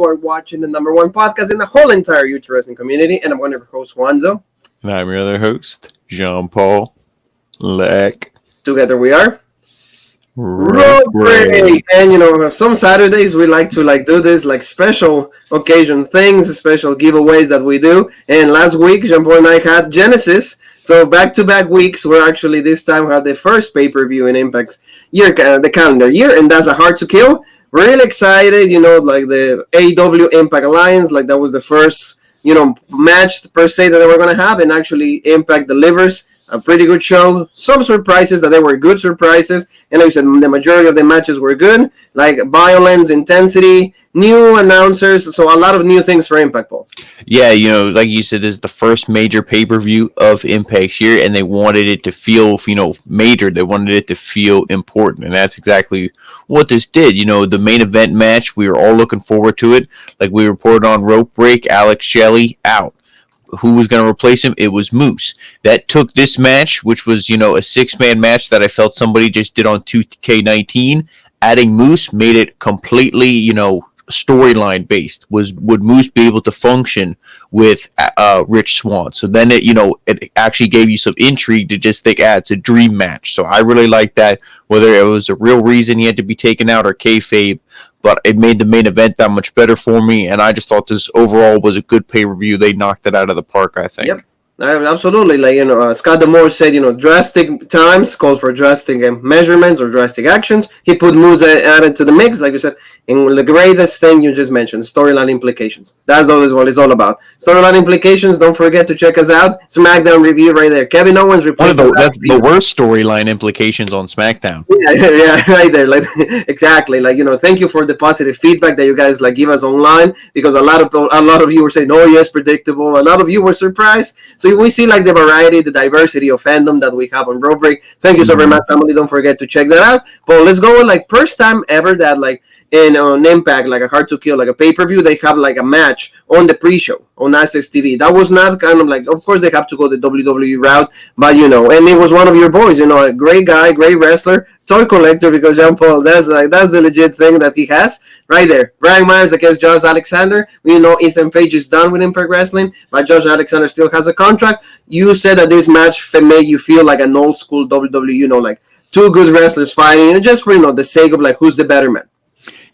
You are watching the number one podcast in the whole entire YouTube wrestling community, and I'm one of your hosts, Juanzo. And I'm your other host, Jean-Paul Leck. Together we are RAW. And some Saturdays we like to do this special occasion things, special giveaways that we do. And last week, Jean-Paul and I had Genesis. So back-to-back weeks, we're actually this time had the first pay-per-view in Impact's year, the calendar year, and that's a Hard to Kill. Really excited, the AEW Impact Alliance, that was the first, match per se that they were going to have, and actually Impact delivers a pretty good show. Some surprises that they were good surprises, and like I said, the majority of the matches were good, like violence, intensity, new announcers, so a lot of new things for Impact, Paul. Yeah, like you said, this is the first major pay-per-view of Impact's year, and they wanted it to feel, major. They wanted it to feel important, and that's exactly what this did. The main event match, we were all looking forward to it. Like we reported on Rope Break, Alex Shelley out. Who was going to replace him? It was Moose. That took this match, which was, a six-man match that I felt somebody just did on 2K19. Adding Moose made it completely, storyline based. Would Moose be able to function with Rich Swann? So then it actually gave you some intrigue to just think, it's a dream match. So I really like that, whether it was a real reason he had to be taken out or kayfabe, but it made the main event that much better for me, and I just thought this overall was a good pay-per-view. They knocked it out of the park, I think. Yep. Absolutely. Scott D'Amore said, drastic times call for drastic measurements or drastic actions. He put Moose added to the mix, like you said, and the greatest thing you just mentioned, storyline implications. That's always what it's all about. Storyline implications, don't forget to check us out. SmackDown review right there. Kevin Owens replaced that's the worst storyline implications on SmackDown. Yeah, right there. Exactly. Thank you for the positive feedback that you guys give us online, because a lot of you were saying, oh yes, predictable. A lot of you were surprised. So we see the variety, the diversity of fandom that we have on Road Break. Thank you so very much, family. Don't forget to check that out. But let's go on first time ever that in Impact, a Hard to Kill, a pay-per-view, they have a match on the pre-show on Access TV. That was not kind of course they have to go the WWE route, but and it was one of your boys, a great guy, great wrestler, toy collector, because Jean-Paul, that's the legit thing that he has right there. Brian Myers against Josh Alexander. We know Ethan Page is done with Impact Wrestling, but Josh Alexander still has a contract. You said that this match made you feel like an old school WWE, two good wrestlers fighting, and just for the sake of who's the better man.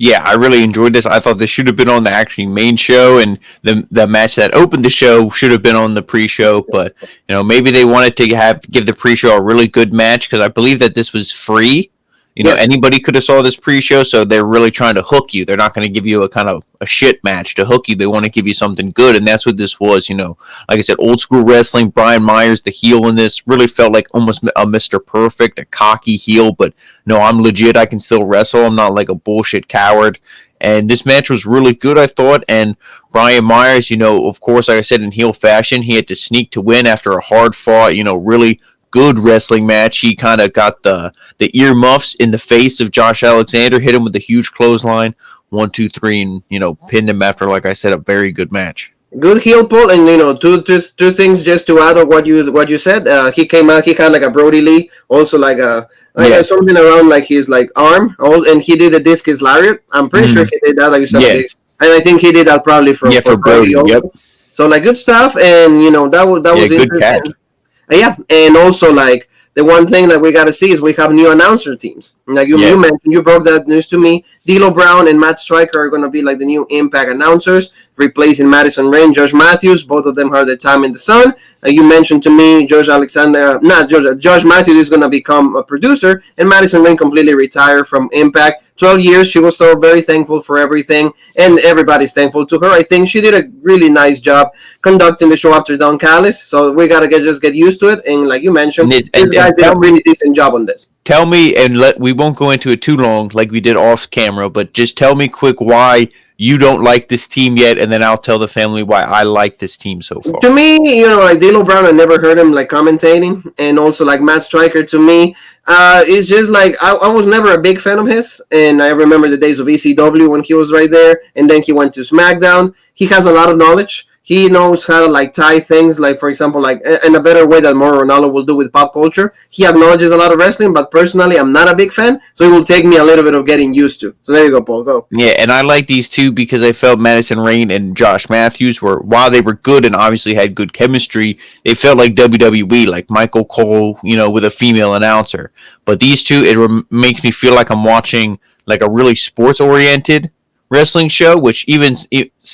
Yeah, I really enjoyed this. I thought this should have been on the actually main show, and the match that opened the show should have been on the pre-show. But maybe they wanted to give the pre-show a really good match, because I believe that this was free. Yes. Anybody could have saw this pre-show, so they're really trying to hook you. They're not going to give you a kind of a shit match to hook you. They want to give you something good, and that's what this was. Like I said, old school wrestling. Brian Myers, the heel in this, really felt like almost a Mr. Perfect, a cocky heel, but no, I'm legit. I can still wrestle. I'm not like a bullshit coward. And this match was really good, I thought. And Brian Myers, of course, like I said, in heel fashion, he had to sneak to win after a hard fought, really good wrestling match. He kind of got the earmuffs in the face of Josh Alexander, hit him with a huge clothesline, 1, 2, 3, and pinned him after, like I said, a very good match. Good heel pull, and two things just to add on what you said. He came out, he had a Brody Lee, also something around his arm, and he did a discus lariat. I'm pretty sure he did that, like you said. Yes. And I think he did that probably for Brody. Yep. So good stuff, and that was good catch. Yeah, and also the one thing that we got to see is we have new announcer teams. You mentioned, you broke that news to me. D'Lo Brown and Matt Stryker are going to be the new Impact announcers, replacing Madison Rayne, Josh Matthews. Both of them have their time in the sun. You mentioned to me Josh Matthews is going to become a producer, and Madison Rayne completely retired from Impact. 12 years, she was so very thankful for everything, and everybody's thankful to her. I think she did a really nice job conducting the show after Don Callis, so we got to get used to it, and like you mentioned, these guys did a really decent job on this. Tell me, and we won't go into it too long like we did off camera, but just tell me quick why you don't like this team yet, and then I'll tell the family why I like this team so far. To me, D'Lo Brown, I never heard him commentating, and also Matt Stryker, to me, it's just I was never a big fan of his, and I remember the days of ECW when he was right there, and then he went to SmackDown. He has a lot of knowledge. He knows how to like tie things, like for example, like in a better way than more Ronaldo will do with pop culture. He acknowledges a lot of wrestling, but personally, I'm not a big fan, so it will take me a little bit of getting used to. So there you go, Paul. Go. Yeah, and I like these two because I felt Madison Rayne and Josh Matthews were, while they were good and obviously had good chemistry, they felt like WWE, like Michael Cole, with a female announcer. But these two, makes me feel like I'm watching like a really sports-oriented wrestling show, which even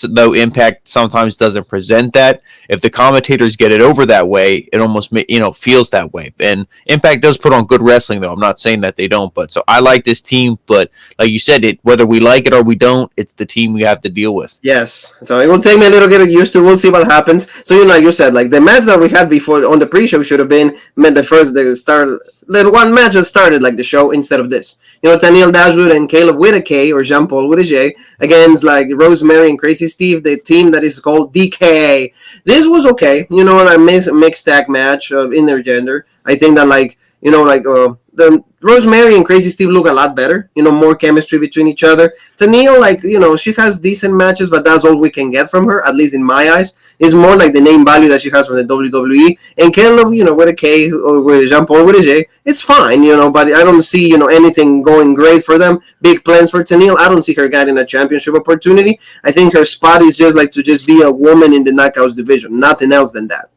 though Impact sometimes doesn't present that, if the commentators get it over that way, it almost feels that way. And Impact does put on good wrestling, though. I'm not saying that they don't, but so I like this team. But like you said, whether we like it or we don't, it's the team we have to deal with. Yes, so it will take me a little bit used to. We'll see what happens. So like you said, like the match that we had before on the pre-show should have been the one match that started like the show instead of this. Tennille Dashwood and Caleb with a K or Jean Paul with a J against like Rosemary and Crazy Steve, the team that is called Decay. This was okay. A mixed tag match of intergender. I think that the Rosemary and Crazy Steve look a lot better. More chemistry between each other. Tennille, she has decent matches, but that's all we can get from her, at least in my eyes. It's more like the name value that she has from the WWE. And Caleb, with a K or with Jean Paul with a J, it's fine, but I don't see, anything going great for them. Big plans for Tennille. I don't see her getting a championship opportunity. I think her spot is just to just be a woman in the Knockouts division. Nothing else than that.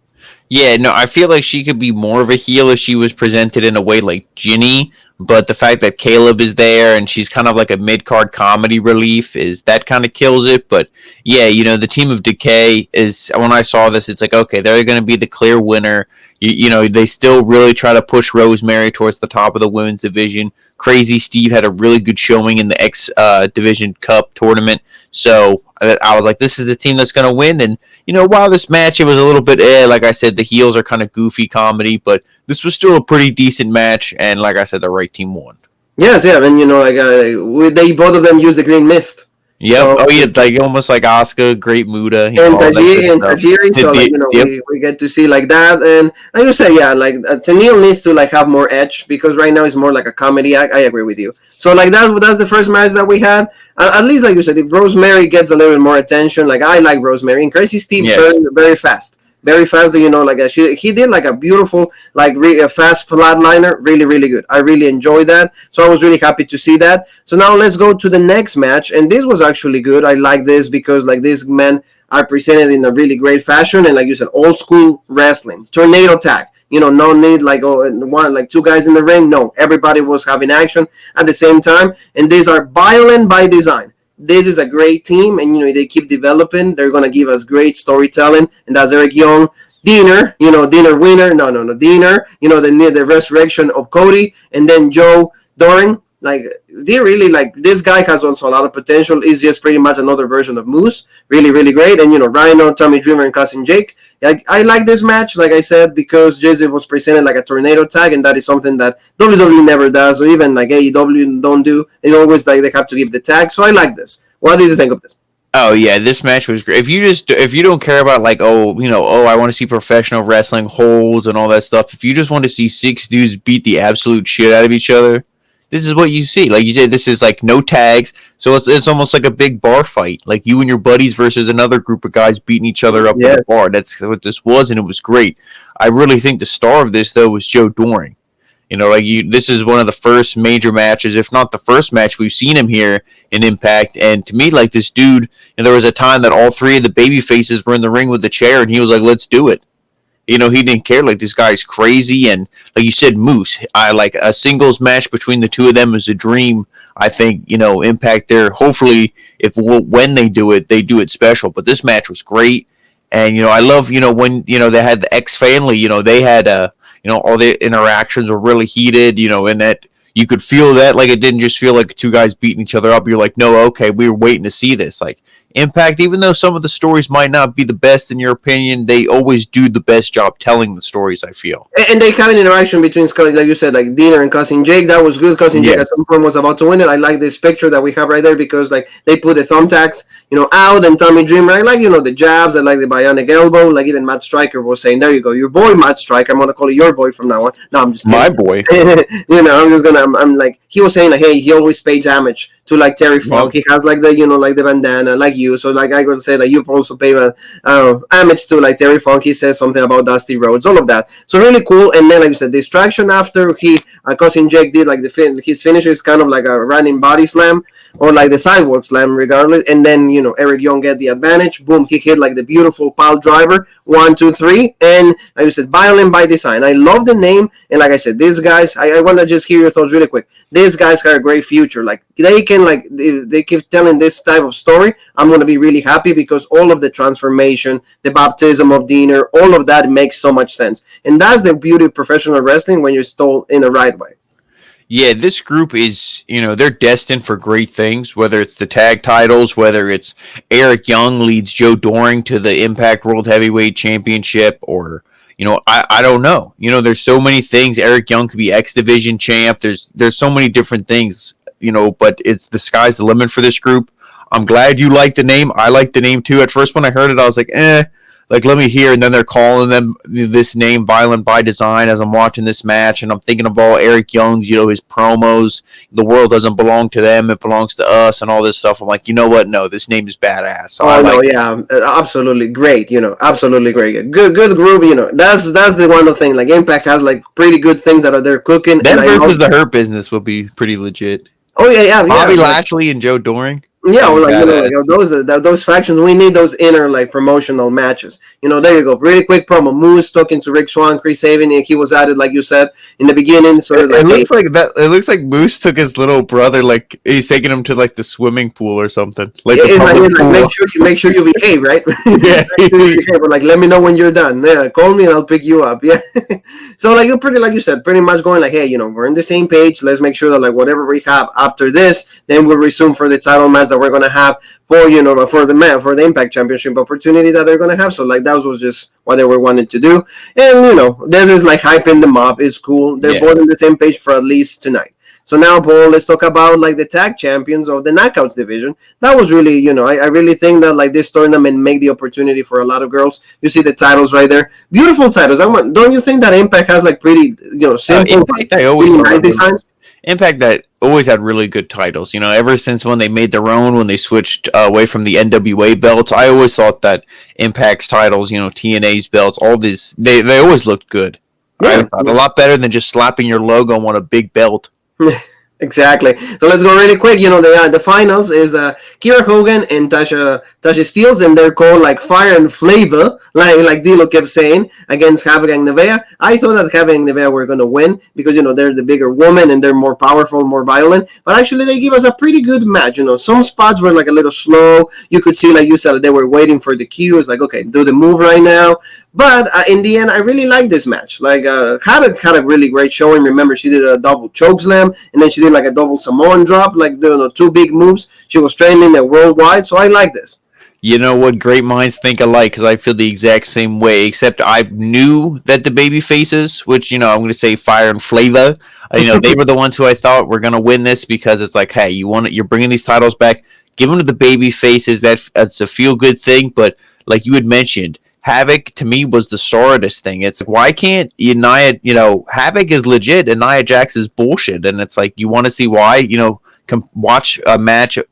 Yeah, no, I feel like she could be more of a heel if she was presented in a way like Ginny, but the fact that Caleb is there and she's kind of like a mid-card comedy relief that kind of kills it. But yeah, the team of Decay is, when I saw this, it's like, okay, they're going to be the clear winner. They still really try to push Rosemary towards the top of the women's division. Crazy Steve had a really good showing in the X Division Cup tournament. So I was like, this is the team that's going to win. And, while this match, it was a little bit, like I said, the heels are kind of goofy comedy, but this was still a pretty decent match. And like I said, the right team won. Yes, yeah. And, they both of them used the green mist. Yep. So, almost like Asuka, Great Muda, and Tajiri. So we get to see like that, and like you say, yeah, like Tennille needs to have more edge because right now it's more like a comedy act. I agree with you. So that's the first match that we had. At least like you said, if Rosemary gets a little bit more attention, like I like Rosemary and Crazy Steve, yes. Very fast. Very fast, he did like a beautiful, fast flatliner, really, really good. I really enjoyed that, so I was really happy to see that. So now let's go to the next match, and this was actually good. I like this because these men are presented in a really great fashion, and like you said, old school wrestling, tornado tag. No need two guys in the ring. No, everybody was having action at the same time, and these are violent by design. This is a great team, and they keep developing. They're gonna give us great storytelling, and that's Eric Young, Diener, Diener winner, Diener, the resurrection of Cody, and then Joe Doring. They really this guy has also a lot of potential. He's just pretty much another version of Moose. Really, really great, and Rhino, Tommy Dreamer, and Cousin Jake. I like this match, like I said, because it was presented like a tornado tag, and that is something that WWE never does, or even AEW don't do. It's always they have to give the tag. So I like this. What did you think of this? Oh yeah, this match was great. If you don't care about I want to see professional wrestling holds and all that stuff. If you just want to see 6 dudes beat the absolute shit out of each other, this is what you see. Like you said, this is no tags, so it's almost like a big bar fight, like you and your buddies versus another group of guys beating each other up in the bar. That's what this was, and it was great. I really think the star of this though was Joe Doring. This is one of the first major matches, if not the first match we've seen him here in Impact. And to me, this dude, there was a time that all 3 of the baby faces were in the ring with the chair, and he was like, "Let's do it." He didn't care. This guy's crazy, and like you said, Moose. I like a singles match between the 2 of them is a dream. I think Impact there. Hopefully, when they do it special. But this match was great, and I love when they had the X family. They had all the interactions were really heated. And that you could feel that it didn't just feel like 2 guys beating each other up. You're like, no, okay, we were waiting to see this. Impact, even though some of the stories might not be the best in your opinion, they always do the best job telling the stories, I feel. And they have an interaction between, like you said, Diener and Cousin Jake. That was good. Cousin Jake at some point was about to win it. I like this picture that we have right there because they put the thumbtacks, out, and Tommy Dreamer. I like, the jabs. I like the bionic elbow. Even Matt Striker was saying, there you go, your boy Matt Striker. I'm going to call you your boy from now on. No, I'm just kidding. My boy. I'm like, he was saying, hey, he always paid homage to like Terry Yep. Funk. He has like the like the bandana like you. So like I would say that you've also paid homage to like Terry Funk. He says something about Dusty Rhodes, all of that. So really cool. And then like you said, distraction after he Cousin Jake did like his finish is kind of like a running body slam or like the sidewalk slam, regardless. And then Eric Young get the advantage. Boom, he hit like the beautiful pile driver. 1, 2, 3, and like you said, violent by design. I love the name, and like I said, these guys. I want to just hear your thoughts really quick. These guys got a great future. Like they can they keep telling this type of story. I'm gonna be really happy because all of the transformation, the baptism of Diener, all of that makes so much sense. And that's the beauty of professional wrestling when you're stole in the right way. Yeah, this group is, they're destined for great things, whether it's the tag titles, whether it's Eric Young leads Joe Doring to the Impact World Heavyweight Championship, or, I don't know. There's so many things. Eric Young could be X Division champ. There's so many different things, but it's the sky's the limit for this group. I'm glad you like the name. I like the name too. At first when I heard it, I was like, let me hear, and then they're calling them this name, Violent by Design, as I'm watching this match, and I'm thinking of all Eric Young's, his promos, the world doesn't belong to them, it belongs to us, and all this stuff. I'm like, you know what? No, this name is badass. So absolutely great, absolutely great. Good group, that's the one thing, like Impact has like pretty good things that they're cooking. That versus the Hurt Business will be pretty legit. Oh yeah. Bobby Lashley and Joe Doring. Yeah, those factions, we need those inner like promotional matches. There you go. Really quick promo. Moose talking to Rick Swann, Chris Sabin, and he was added like you said in the beginning. So it looks like that. It looks like Moose took his little brother, like he's taking him to like the swimming pool or something. Like make sure you behave, right? Yeah. But like let me know when you're done. Yeah, call me and I'll pick you up. Yeah. So like you're pretty, like you said, pretty much going like, hey, we're on the same page. Let's make sure that like whatever we have after this, then we'll resume for the title match that we're gonna have for for the Impact Championship opportunity that they're gonna have. So like that was just what they were wanting to do, and this is like hyping them up. It's cool. They're both on the same page for at least tonight. So now, Paul, let's talk about like the tag champions of the Knockouts division. That was really, I really think that like this tournament make the opportunity for a lot of girls. You see the titles right there, beautiful titles. Don't you think that Impact has like pretty, simple, Impact, I always nice designs? Impact that always had really good titles. Ever since when they made their own, when they switched away from the NWA belts, I always thought that Impact's titles, TNA's belts, all these, they always looked good. Yeah. I thought a lot better than just slapping your logo on a big belt. Exactly. So let's go really quick. The finals is Kiera Hogan and Tasha Steelz, and they're called like Fire and Flavor, like Dilo kept saying, against Havoc and Nevaeh. I thought that Havoc and Nevaeh were going to win because, they're the bigger woman and they're more powerful, more violent. But actually, they give us a pretty good match. Some spots were like a little slow. You could see, like you said, they were waiting for the cue. It's like, okay, do the move right now. But in the end, I really like this match. Like, Havoc had a really great showing. Remember, she did a double choke slam, and then she did like a double Samoan drop, like the two big moves. She was training it worldwide, so I like this. You know what? Great minds think alike, because I feel the exact same way, except I knew that the baby faces, which, I'm going to say Fire and Flavor, they were the ones who I thought were going to win this, because it's like, hey, you're bringing these titles back, give them to the baby faces. That's a feel-good thing, but like you had mentioned, Havoc, to me, was the star of this thing. It's like, why can't Havoc is legit and Nia Jax is bullshit, and it's like, you want to see why, watch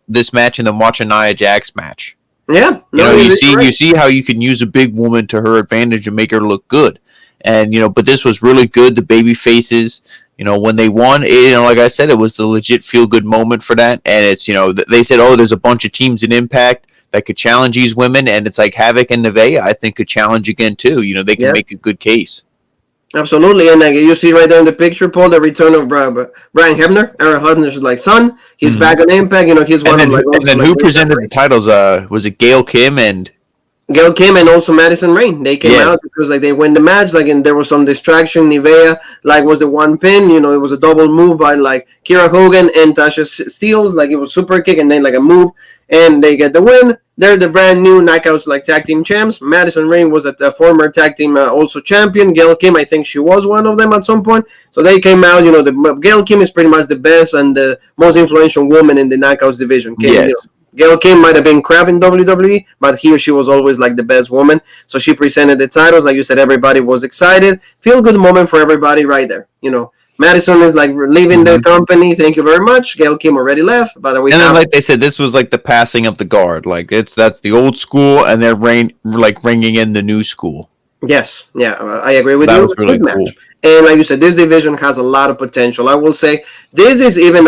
this match and then watch a Nia Jax match. Yeah. You see how you can use a big woman to her advantage and make her look good. And, but this was really good. The baby faces, when they won, like I said, it was the legit feel-good moment for that. And it's, they said, oh, there's a bunch of teams in Impact that could challenge these women, and it's like Havoc and Nevaeh, I think, could challenge again too. They can make a good case. Absolutely, and you see right there in the picture, Paul, the return of Brian Hebner, Aaron Hebner's like son. He's back on Impact. He's one of like. And then who presented the titles? Was it Gail Kim and also Madison Rain? They came out because like they win the match, like, and there was some distraction. Nevaeh like was the one pin. It was a double move by like Kiera Hogan and Tasha Steelz. Like it was super kick and then like a move, and they get the win. They're the brand new Knockouts like tag team champs. Madison Rain was a former tag team also champion. Gail Kim, I think she was one of them at some point. So they came out. Gail Kim is pretty much the best and the most influential woman in the Knockouts division. Gail Kim might have been crap in WWE, but she was always like the best woman. So she presented the titles. Like you said, everybody was excited. Feel good moment for everybody right there. Madison is like leaving the company. Thank you very much. Gail Kim already left, but we And then, have like they said, this was like the passing of the guard. Like that's the old school, and they're bringing in the new school. yes, yeah, I agree with That you. was really Good cool. match. And like you said, this division has a lot of potential. I will say this is even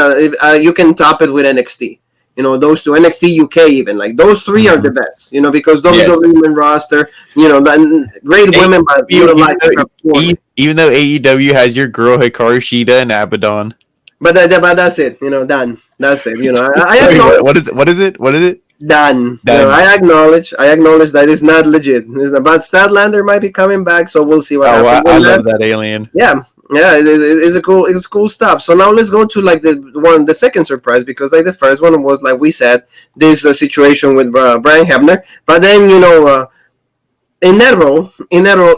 you can top it with NXT. You know, those two, NXT UK even, like those three are the best. You know, because Yes. WWE main roster, you know, great women, but AEW, utilized. even though AEW has your girl Hikaru Shida and Abaddon. But that's it. You know, done. That's it. You know, I Wait, acknowledge what is it? What is it? What is it? done. You know, Done. I acknowledge that it's not legit. But Statlander might be coming back, so we'll see what Oh, happens. I With love that. that alien. Yeah, yeah, it's cool stuff. So now let's go to like the second surprise, because like the first one was like we said, this situation with Brian Hebner, but then you know. In that role,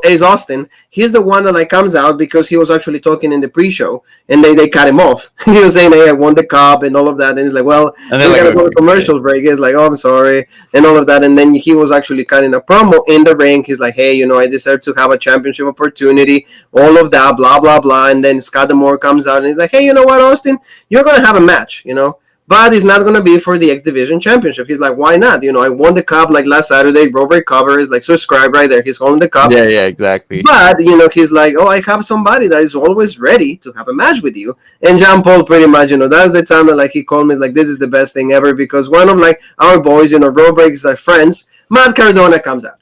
Ace Austin, he's the one that like comes out because he was actually talking in the pre-show, and they cut him off. He was saying, "Hey, I won the cup," and all of that, and he's like, "Well, And we they're like, gotta go to okay, commercial break." He's like, "Oh, I'm sorry," and all of that, and then he was actually cutting a promo in the ring. He's like, "Hey, you know, I deserve to have a championship opportunity," all of that, blah blah blah, and then Scott D'Amore comes out and he's like, "Hey, you know what, Austin, you're gonna have a match, you know." But it's not going to be for the X Division Championship. He's like, why not? You know, I won the cup like last Saturday. Robert Cover is like, subscribe right there. He's holding the cup. yeah, exactly. But, you know, he's like, oh, I have somebody that is always ready to have a match with you. And Jean Paul pretty much, you know, that's the time that like he called me like, this is the best thing ever, because one of like our boys, you know, Robert's like friends, Matt Cardona comes out.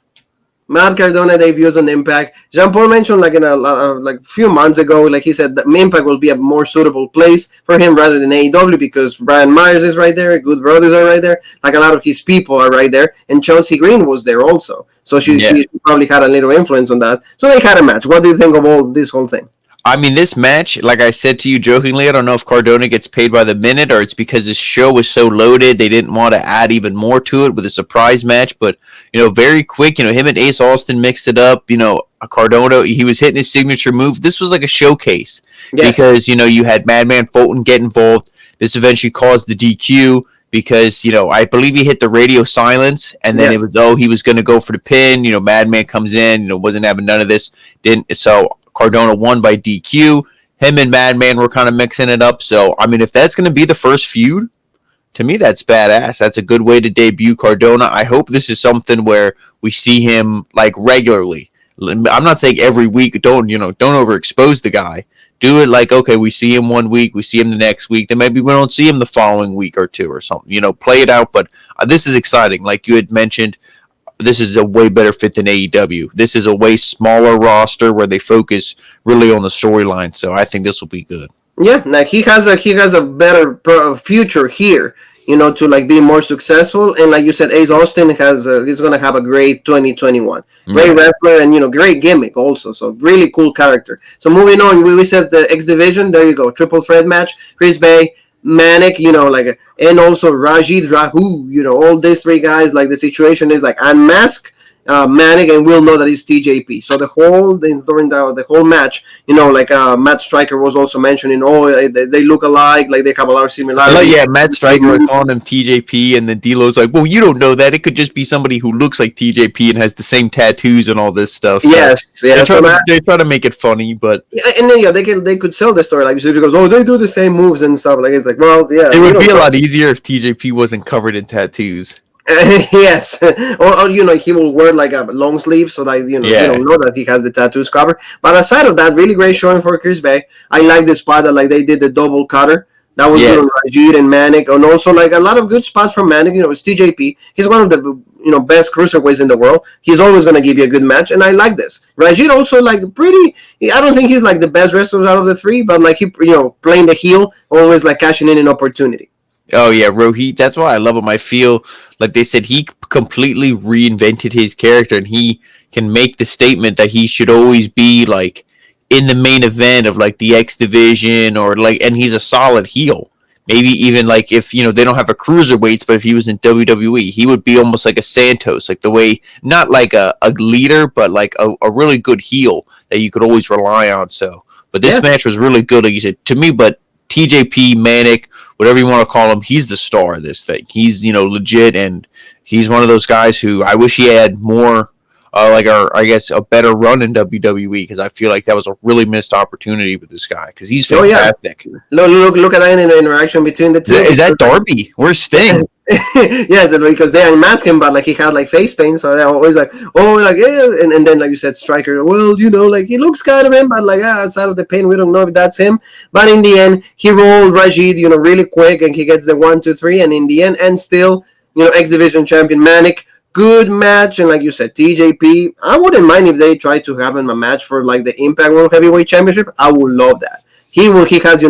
Matt Cardona debuts on Impact. Jean Paul mentioned like in a like few months ago, like he said that Impact will be a more suitable place for him rather than AEW, because Brian Myers is right there, Good Brothers are right there, like a lot of his people are right there, and Chelsea Green was there also. So she probably had a little influence on that. So they had a match. What do you think of all this whole thing? I mean, this match, like I said to you jokingly, I don't know if Cardona gets paid by the minute or it's because his show was so loaded they didn't want to add even more to it with a surprise match. But, you know, very quick, you know, him and Ace Austin mixed it up. You know, Cardona, he was hitting his signature move. This was like a showcase because, you know, you had Madman Fulton get involved. This eventually caused the DQ because, you know, I believe he hit the radio silence and then it was, he was going to go for the pin. You know, Madman comes in, you know, wasn't having none of this. Didn't. So Cardona won by DQ. Him and Madman were kind of mixing it up. So, I mean, if that's going to be the first feud, to me, that's badass. That's a good way to debut Cardona. I hope this is something where we see him like regularly. I'm not saying every week. Don't overexpose the guy. Do it like, okay, we see him one week, we see him the next week, then maybe we don't see him the following week or two or something. You know, play it out. But this is exciting. Like you had mentioned, this is a way better fit than AEW. This is a way smaller roster where they focus really on the storyline. So I think this will be good. Yeah, like he has a better future here, you know, to like be more successful. And like you said, Ace Austin he's gonna have a great 2021. Great wrestler and, you know, great gimmick also. So really cool character. So moving on, we said the X Division. There you go, triple threat match. Chris Bay, Manic, you know, like, and also Rajid Rahu, you know, all these three guys, like the situation is like unmask, Manic, and we'll know that it's TJP. So during the whole match, you know, like Matt Striker was also mentioning, they look alike, like they have a lot of similarities. Yeah, Matt Striker was calling him TJP, and then D'Lo's like, well, you don't know that. It could just be somebody who looks like TJP and has the same tattoos and all this stuff. So yes. They try to make it funny, but and then they could sell the story like because they do the same moves and stuff. Like it's like, well, yeah, it would be a lot easier if TJP wasn't covered in tattoos. Yes, or you know, he will wear like a long sleeve so that you don't know that he has the tattoos covered. But aside of that, really great showing for Chris Bay. I like the spot that like they did the double cutter. That was good on Rajid and Manic, and also like a lot of good spots from Manic. You know, it's TJP. He's one of the best cruiserweights in the world. He's always going to give you a good match, and I like this. Rajid also like pretty. I don't think he's like the best wrestler out of the three, but like he playing the heel, always like cashing in an opportunity. Oh yeah, Rohit. That's why I love him. I feel like they said he completely reinvented his character, and he can make the statement that he should always be like in the main event of like the X Division or like, and he's a solid heel. Maybe even like if they don't have a cruiserweights, but if he was in WWE, he would be almost like a Santos, like the way not like a leader, but like a really good heel that you could always rely on. So, but this match was really good, like you said to me. But TJP, Manic, whatever you want to call him, he's the star of this thing. He's legit, and he's one of those guys who I wish he had more or I guess a better run in WWE, because I feel like that was a really missed opportunity with this guy because he's fantastic. Look at that interaction between the two. Is that Darby? Where's Sting? Yes, because they unmasked him, but like he had like face paint, so they're always like, oh, like yeah, and then like you said, Striker. Well, like he looks kind of him, but like outside of the paint, we don't know if that's him. But in the end, he rolled Rajid, really quick, and he gets the 1, 2, 3, and in the end, and still, X Division champion Manic. Good match, and like you said, TJP. I wouldn't mind if they tried to have him a match for like the Impact World Heavyweight Championship. I would love that. He has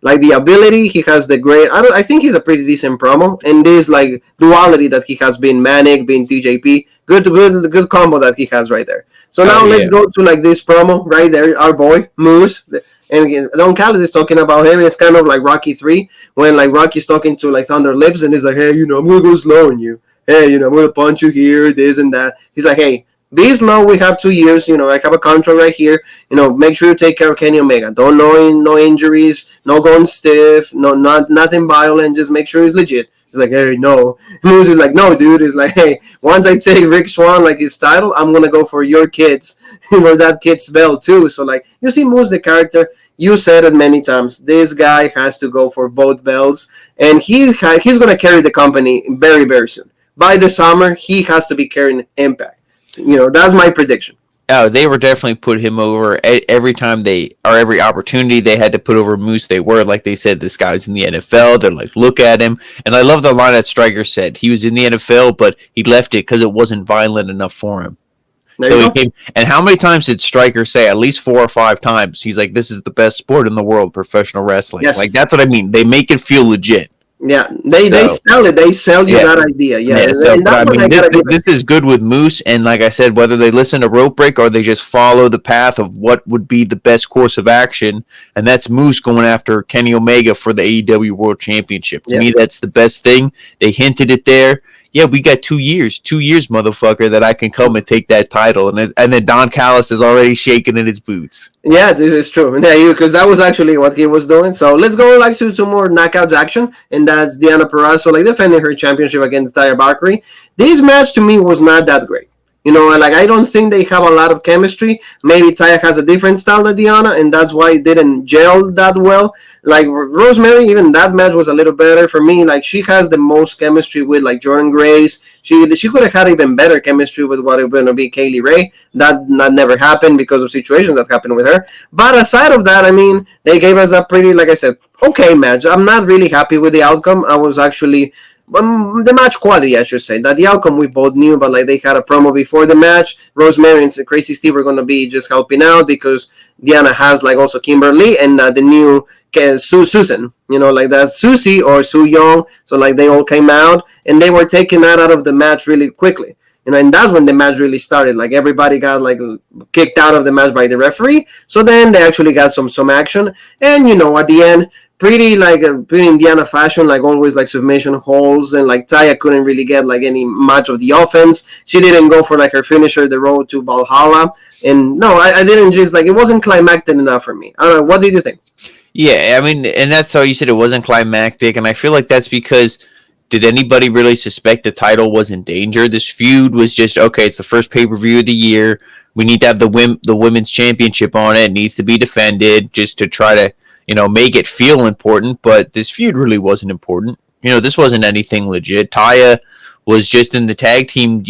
like the ability, he has the great. I think he's a pretty decent promo, and this like duality that he has been Manic, being TJP, good combo that he has right there. So now let's go to like this promo right there. Our boy Moose, and again, Don Callis is talking about him. It's kind of like Rocky 3 when like Rocky's talking to like Thunder Lips, and he's like, hey, I'm gonna go slow on you. Hey, I'm gonna punch you here, this and that. He's like, hey, be slow. We have 2 years. I have a contract right here. Make sure you take care of Kenny Omega. Don't no injuries, no going stiff, nothing violent. Just make sure he's legit. He's like, hey, no. Moose is like, no, dude. He's like, hey, once I take Rick Swann like his title, I'm gonna go for your kids, for that kid's belt too. So like, you see, Moose the character. You said it many times. This guy has to go for both belts, and he's gonna carry the company very, very soon. By the summer, he has to be carrying Impact. That's my prediction. Oh, they were definitely put him over every time every opportunity they had to put over Moose. They were, like they said, this guy's in the NFL. They're like, look at him. And I love the line that Stryker said. He was in the NFL, but he left it because it wasn't violent enough for him. So he came. And how many times did Stryker say? At least 4 or 5 times. He's like, this is the best sport in the world, professional wrestling. Yes. Like, that's what I mean. They make it feel legit. Yeah, they sell it. They sell you that idea. Yeah, so, this is good with Moose, and like I said, whether they listen to Rope Break or they just follow the path of what would be the best course of action, and that's Moose going after Kenny Omega for the AEW World Championship. To me, that's the best thing. They hinted it there. Yeah, we got 2 years, motherfucker, that I can come and take that title. And then Don Callis is already shaking in his boots. Yeah, this is true. Yeah, because that was actually what he was doing. So let's go like to some more knockouts action. And that's Deonna Purrazzo like defending her championship against Taya Valkyrie. This match to me was not that great. Like I don't think they have a lot of chemistry. Maybe Taya has a different style than Deonna, and that's why it didn't gel that well. Like Rosemary, even that match was a little better for me. Like she has the most chemistry with like Jordan Grace. She could have had even better chemistry with what it was going to be Kaylee Ray. That never happened because of situations that happened with her. But aside of that, I mean, they gave us a pretty, like I said, okay match. I'm not really happy with the outcome. I was actually. The match quality, I should say. That the outcome we both knew, but like they had a promo before the match. Rosemary and Crazy Steve were going to be just helping out because Deonna has like also Kimberly and the new Susan, like that Susie or Sue Young. So like they all came out and they were taking that out of the match really quickly. And that's when the match really started. Like everybody got like kicked out of the match by the referee. So then they actually got some action. And at the end, pretty Indiana fashion, like always, like submission holds, and like Taya couldn't really get like any much of the offense. She didn't go for like her finisher, the road to Valhalla, and no, I didn't just like it wasn't climactic enough for me. I don't know. What did you think? Yeah, I mean, and that's how you said it wasn't climactic, and I feel like that's because did anybody really suspect the title was in danger? This feud was just okay. It's the first pay-per-view of the year. We need to have the women's championship on it. It needs to be defended just to try to make it feel important, but this feud really wasn't important. This wasn't anything legit. Taya was just in the tag team,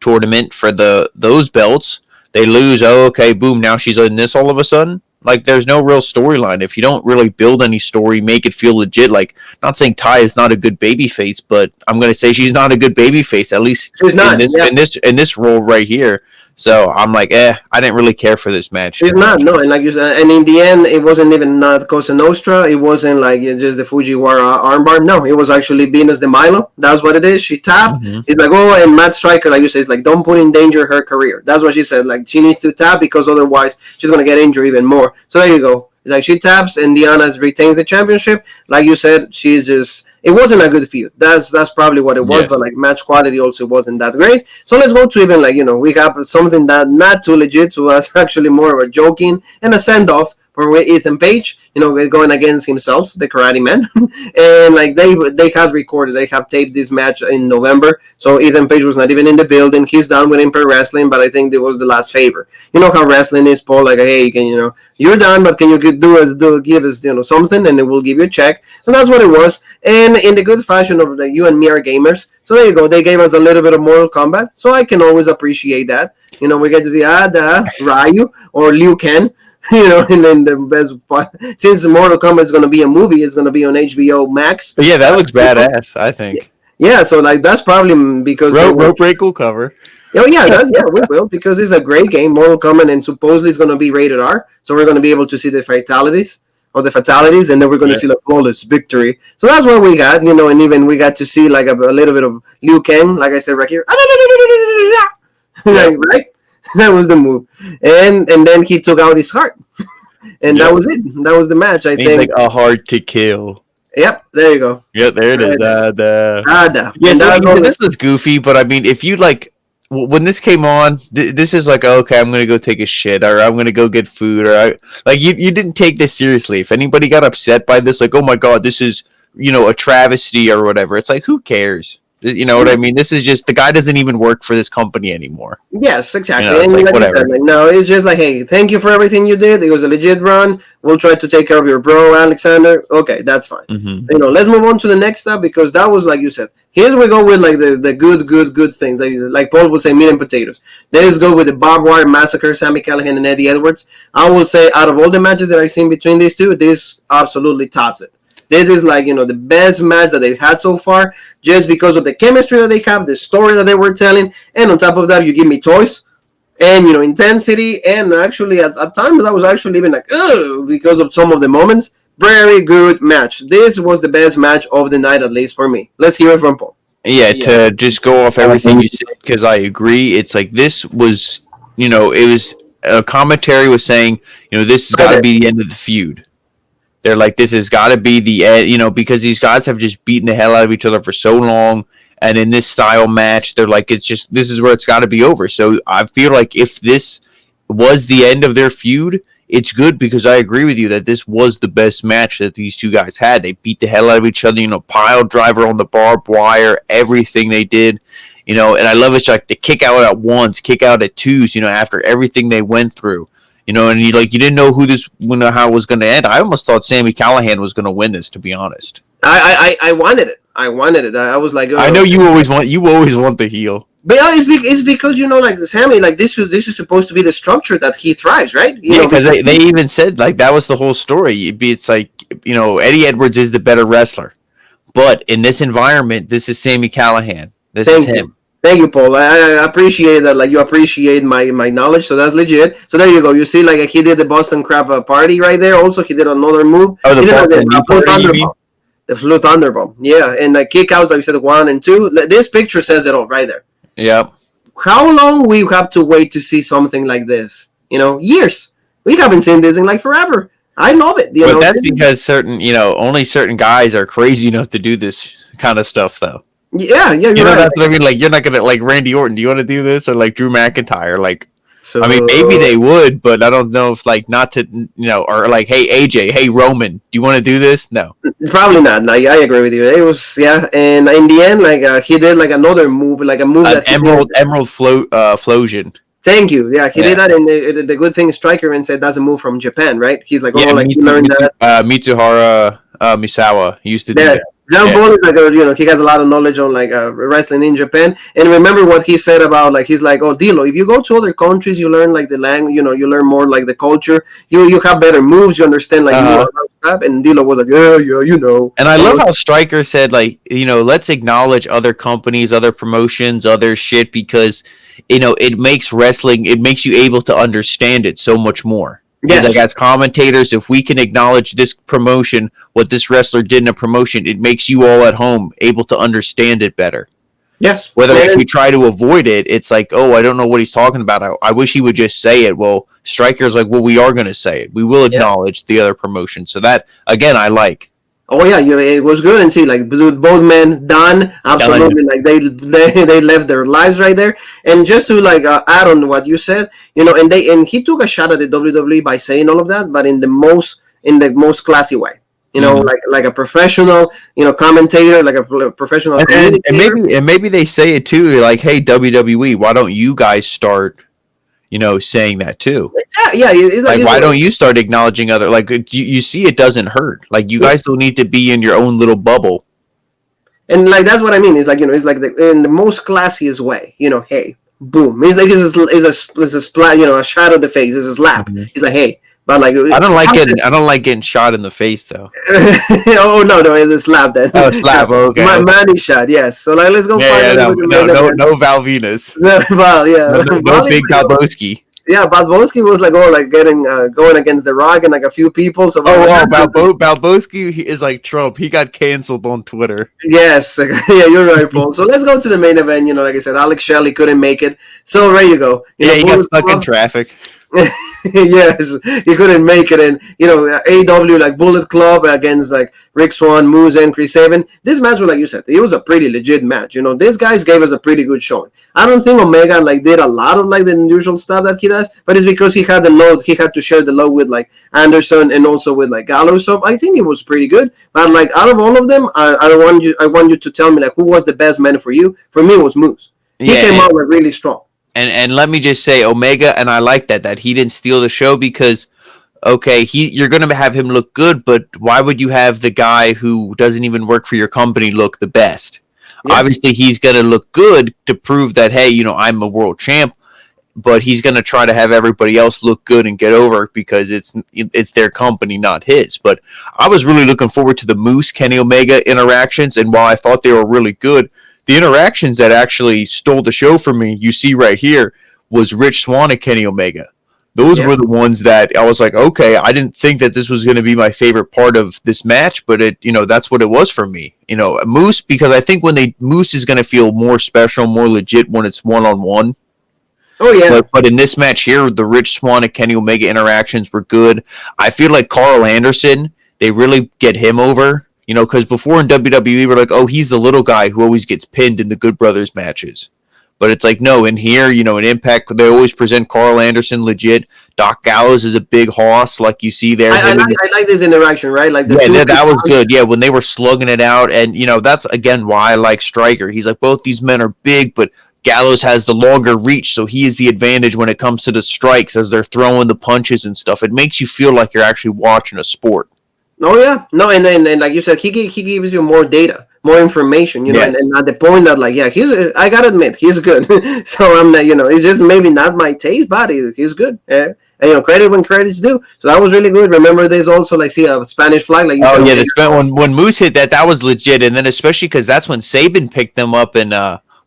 tournament for those belts. They lose. Oh, okay, boom. Now she's in this all of a sudden. Like, there's no real storyline. If you don't really build any story, make it feel legit. Like, not saying Taya's not a good babyface, but I'm gonna say she's not a good babyface. At least in this role right here. So I'm like, I didn't really care for this match. It's not, no, and like you said, and in the end, it wasn't even not Cosa Nostra. It wasn't like just the Fujiwara armbar. No, it was actually Venus de Milo. That's what it is. She tapped. Mm-hmm. It's like, and Matt Striker, like you said, it's like, don't put in danger her career. That's what she said. Like, she needs to tap because otherwise she's gonna get injured even more. So there you go. Like, she taps and Deonna retains the championship. Like you said, she's just. It wasn't a good feud. That's probably what it was, yes. But like match quality also wasn't that great. So let's go to even we have something that not too legit, so that's actually more of a joking and a send off for Ethan Page, going against himself, the Karate Man. And like they have recorded, they have taped this match in November. So Ethan Page was not even in the building. He's done with Impact Wrestling, but I think it was the last favor. You know how wrestling is, Paul. Like, hey, you're done, but can you give us something, and then we'll give you a check. And that's what it was. And in the good fashion of you and me are gamers. So there you go. They gave us a little bit of Mortal Kombat, so I can always appreciate that. We get to see Ryu or Liu Kang. And then the best part, since Mortal Kombat is going to be a movie, it's going to be on HBO Max. But yeah, that looks badass, I think. Yeah, so like that's probably because rope break will cover. Oh yeah, we will, because it's a great game, Mortal Kombat, and supposedly it's going to be rated R, so we're going to be able to see the fatalities, and then we're going to see like flawless victory. So that's what we got, and even we got to see like a little bit of Liu Kang, like I said right here, right? That was the move, and then he took out his heart, and that was it. That was the match. I think like a heart to kill. Yep, there you go. Yep, there it is. Yeah, so this was goofy, but I mean, if you like, when this came on, this is like, okay, I'm gonna go take a shit, or I'm gonna go get food, or you didn't take this seriously. If anybody got upset by this, like, oh my god, this is a travesty or whatever, it's like, who cares? You know what I mean? This is just, the guy doesn't even work for this company anymore. Yes, exactly. It's like, whatever. No, it's just like, hey, thank you for everything you did. It was a legit run. We'll try to take care of your bro, Alexander. Okay, that's fine. Mm-hmm. Let's move on to the next stuff, because that was, like you said, here we go with like the good things. Like Paul would say, meat and potatoes. Let's go with the barbed wire massacre, Sami Callihan and Eddie Edwards. I will say, out of all the matches that I've seen between these two, this absolutely tops it. This is like, the best match that they've had so far, just because of the chemistry that they have, the story that they were telling, and on top of that, you give me toys, and, intensity, and actually, at times, I was actually even like, ugh, because of some of the moments. Very good match. This was the best match of the night, at least for me. Let's hear it from Paul. Yeah, to just go off everything you said, because I agree, it's like, this was, it was, a commentary was saying, this has got to be the end of the feud. They're like, this has got to be the end, because these guys have just beaten the hell out of each other for so long. And in this style match, they're like, this is where it's got to be over. So I feel like if this was the end of their feud, it's good, because I agree with you that this was the best match that these two guys had. They beat the hell out of each other, pile driver on the barbed wire, everything they did. And I love it's like the kick out at ones, kick out at twos, after everything they went through. And you didn't know how it was going to end. I almost thought Sami Callihan was going to win this, to be honest. I wanted it. I was like, I know you always want the heel. But it's because like Sami, like this is supposed to be the structure that he thrives, right? Because they even said like that was the whole story. It's like Eddie Edwards is the better wrestler, but in this environment, this is Sami Callihan. This is him. Thank you, Paul. I appreciate that. Like, you appreciate my knowledge, so that's legit. So there you go. You see, like, he did the Boston Crab party right there. Also, he did another move. Oh, the Flu Thunderbomb. Yeah, and the kick outs, like you said, 1 and 2. This picture says it all right there. Yep. How long we have to wait to see something like this? Years. We haven't seen this in like forever. I love it. But that's because only certain guys are crazy enough to do this kind of stuff, though. Yeah, you're right. That's what I mean. Like, you're not gonna like Randy Orton. Do you want to do this, or like Drew McIntyre? Like, so, I mean, maybe they would, but I don't know if like not to, or like, hey AJ, hey Roman, do you want to do this? No, probably not. Like, I agree with you. It was and in the end, like he did like another move, like a move that Emerald Flosion. Thank you. Yeah, he did that, and the good thing is Striker said that's a move from Japan, right? He's like, he learned that. Mitsuhara Misawa used to do that. John Paul is like, he has a lot of knowledge on like wrestling in Japan. And remember what he said about like, he's like, oh, Dilo, if you go to other countries, you learn like the language, you learn more like the culture. You have better moves. You understand like more stuff. And Dilo was like, yeah. And I love how Stryker said like, let's acknowledge other companies, other promotions, other shit, because it makes wrestling, it makes you able to understand it so much more. Yes. Like, as commentators, if we can acknowledge this promotion, what this wrestler did in a promotion, it makes you all at home able to understand it better. Yes. Whether if we try to avoid it, it's like, oh, I don't know what he's talking about. I wish he would just say it. Well, Stryker's like, well, we are going to say it. We will acknowledge the other promotion. So that, again, I like. Oh yeah, it was good, and see, like both men done Done. absolutely, like they left their lives right there. And just to like add on what you said, and he took a shot at the WWE by saying all of that, but in the most classy way, Mhm. like a professional, commentator, like a professional And communicator. maybe they say it too, like, hey, WWE, why don't you guys start, saying that too? Yeah, yeah, it's like Like, why don't you start acknowledging other, like, you see it doesn't hurt. Like, you guys don't need to be in your own little bubble. and like that's what I mean. It's like it's like in the most classiest way. Hey, boom. It's like it's a splat. A shot of the face. It's a slap. Mhm. It's like hey, but like I don't like getting shot in the face though. oh no, it's a slap then. Oh, slap. Oh, okay. Money shot. Yes. So like let's go Yeah, finally no, with the no, main no, event. no Valvinas. Well, No, yeah, no, no Bali, big Kalboski. yeah, Balboski was like like getting going against the Rock and like a few people. So Oh, wow, Balboski is like Trump. He got canceled on Twitter. yes, yeah, you're right, Paul. So let's go to the main event. Like I said, Alex Shelley couldn't make it. So there you go. Yeah, he got Bullet stuck in Club. traffic. Yes, he couldn't make it, and AEW like Bullet Club against like Rick Swan, Moose, and Chris Sabin. This match was like you said, it was a pretty legit match. These guys gave us a pretty good showing. I don't think Omega like did a lot of like the usual stuff that he does, but it's because he had the load. He had to share the load with like Anderson and also with like Gallo. So I think it was pretty good. But like out of all of them, I want you to tell me like who was the best man for you. For me, it was Moose. He came Yeah, out like really strong. and let me just say, Omega, and I like that he didn't steal the show because okay, you're gonna have him look good, but why would you have the guy who doesn't even work for your company look the best? Yes. Obviously, he's gonna look good to prove that hey, I'm a world champ. But he's going to try to have everybody else look good and get over because it's their company, not his. But I was really looking forward to the Moose Kenny Omega interactions, and while I thought they were really good, the interactions that actually stole the show for me, you see right here, was Rich Swann and Kenny Omega. Those Yeah. were the ones that I was like, okay, I didn't think that this was going to be my favorite part of this match, but that's what it was for me. Moose, because I think Moose is going to feel more special, more legit when it's one on one. Oh yeah. But in this match here, the Rich Swann and Kenny Omega interactions were good. I feel like Carl Anderson, they really get him over. Because before in WWE, we're like, oh, he's the little guy who always gets pinned in the Good Brothers matches. But it's like, no, in here, in Impact, they always present Carl Anderson legit. Doc Gallows is a big hoss, like you see there. I like this interaction, right? Like the Yeah, two. that was good. Yeah, when they were slugging it out, and that's again why I like Stryker. He's like, both these men are big, but Gallows has the longer reach, so he is the advantage when it comes to the strikes as they're throwing the punches and stuff. It makes you feel like you're actually watching a sport. Oh yeah, no, and like you said, he gives you more data, more information, Yes. and at the point that like yeah, I gotta admit he's good. So I'm not, it's just maybe not my taste, but he's good. Yeah. And credit when credit's due. So that was really good. Remember, there's also like see a Spanish flag, like you said. Oh yeah, when Moose hit that was legit, and then especially because that's when Saban picked them up, and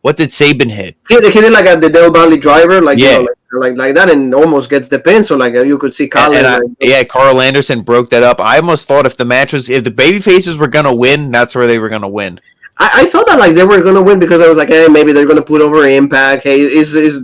what did Saban hit? He did like the Del Valle driver, like Yeah. like that, and almost gets the pin. So like you could see Colin. Yeah, Carl Anderson broke that up. I almost thought if the baby faces were gonna win, that's where they were gonna win. I thought that like they were gonna win because I was like, hey, maybe they're gonna put over Impact. Hey,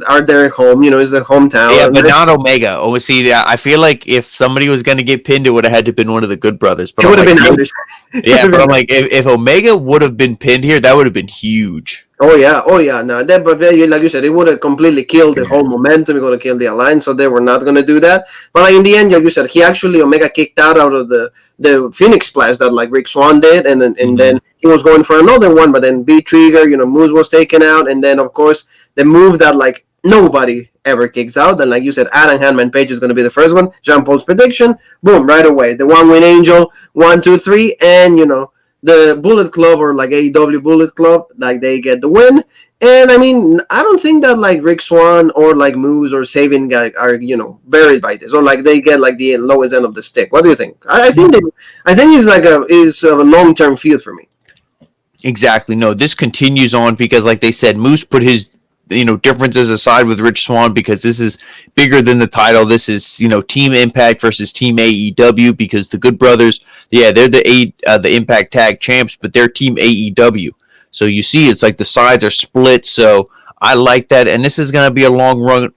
are they home? Is their hometown? Yeah, but not Omega. Oh, see, I feel like if somebody was gonna get pinned, it would have had to been one of the Good Brothers. But it would have like, been Anderson. Yeah, but I'm like, if Omega would have been pinned here, that would have been huge. Oh yeah. No, that but like you said, it would have completely killed the whole momentum. It would have killed the alliance, so they were not going to do that. But like in the end, like you said, he actually Omega kicked out of the Phoenix Splash that like Rick Swann did, and then he was going for another one, but then B Trigger, Moose was taken out, and then of course the move that like nobody ever kicks out, and like you said, Adam Handman Page is going to be the first one. Jean Paul's prediction, boom, right away. The one win angel, 1, 2, 3, and the Bullet Club or like AEW Bullet Club, like they get the win. And I mean, I don't think that like Rick Swann or like Moose or Sabin are buried by this, or like they get like the lowest end of the stick. What do you think? I think it's like a long term feud for me. Exactly. No, this continues on because, like they said, Moose put his differences aside with Rich Swann because this is bigger than the title. This is Team Impact versus Team AEW because the Good Brothers, yeah, they're the Impact Tag Champs, but they're Team AEW. So you see, it's like the sides are split. So I like that, and this is going to be a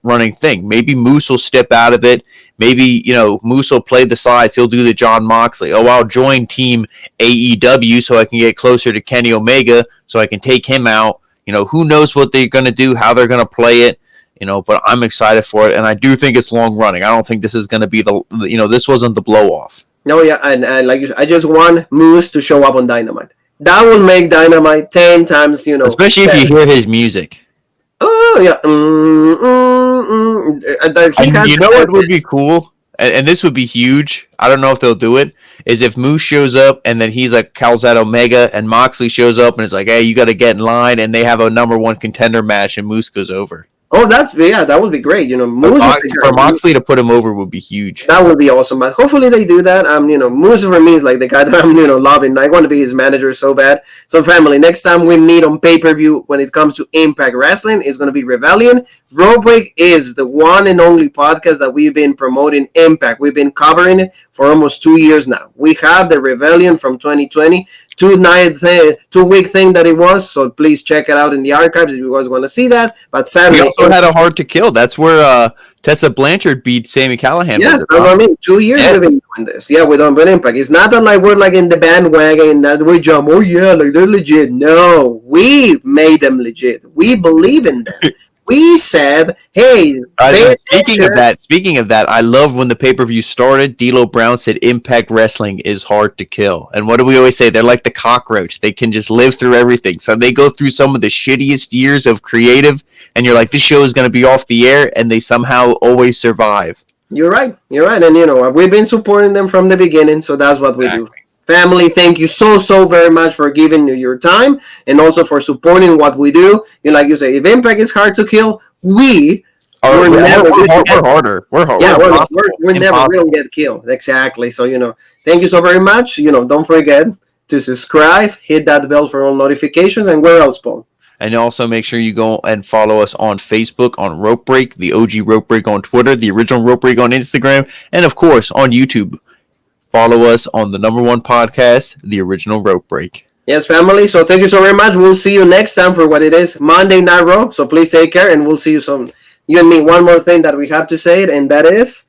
running thing. Maybe Moose will step out of it. Maybe, Moose will play the sides. He'll do the John Moxley. Oh, I'll join Team AEW so I can get closer to Kenny Omega so I can take him out. Who knows what they're going to do, how they're going to play it. But I'm excited for it, and I do think it's long running. I don't think this is going to be this wasn't the blow off. No, yeah, and I just want Moose to show up on Dynamite. That will make Dynamite 10 times, Especially if you hear his music. Oh, yeah. You know what would be cool? And this would be huge. I don't know if they'll do it. Is if Moose shows up and then he's like calls out Omega and Moxley shows up and is like, hey, you got to get in line, and they have a number one contender match and Moose goes over. Oh, that would be great. Moose for Moxley to put him over would be huge. That would be awesome. But hopefully they do that. Moose for me is like the guy that I'm, loving. I want to be his manager so bad. So, family, next time we meet on pay-per-view when it comes to Impact Wrestling, it's going to be Rebellion. Raw Break is the one and only podcast that we've been promoting Impact. We've been covering it for almost 2 years now. We have the Rebellion from 2020. 2-week thing that it was, so please check it out in the archives if you guys want to see that. But sadly, we also had a Hard to Kill. That's where Tessa Blanchard beat Sami Callihan. Yeah, that's what I mean. 2 years we've been doing this. Yeah, with Impact. It's not that like we're like in the bandwagon and that we jump. Oh yeah, like they're legit. No, we made them legit. We believe in them. We said, hey, speaking of that, I love when the pay-per-view started, D'Lo Brown said Impact Wrestling is hard to kill. And what do we always say? They're like the cockroach. They can just live through everything. So they go through some of the shittiest years of creative, and you're like, this show is going to be off the air, and they somehow always survive. You're right. And, we've been supporting them from the beginning, so that's what we do. Family, thank you so very much for giving your time and also for supporting what we do. Like you say, if Impact is hard to kill, we're harder. We're harder. Yeah, we don't get killed. Exactly. So, thank you so very much. Don't forget to subscribe, hit that bell for all notifications, and where else, Paul? And also make sure you go and follow us on Facebook on Rope Break, the OG Rope Break on Twitter, the original Rope Break on Instagram, and of course on YouTube. Follow us on the number one podcast, the original Rope Break. Yes, family. So thank you so very much. We'll see you next time for what it is, Monday Night Raw. So please take care, and we'll see you soon. You and me, one more thing that we have to say, and that is...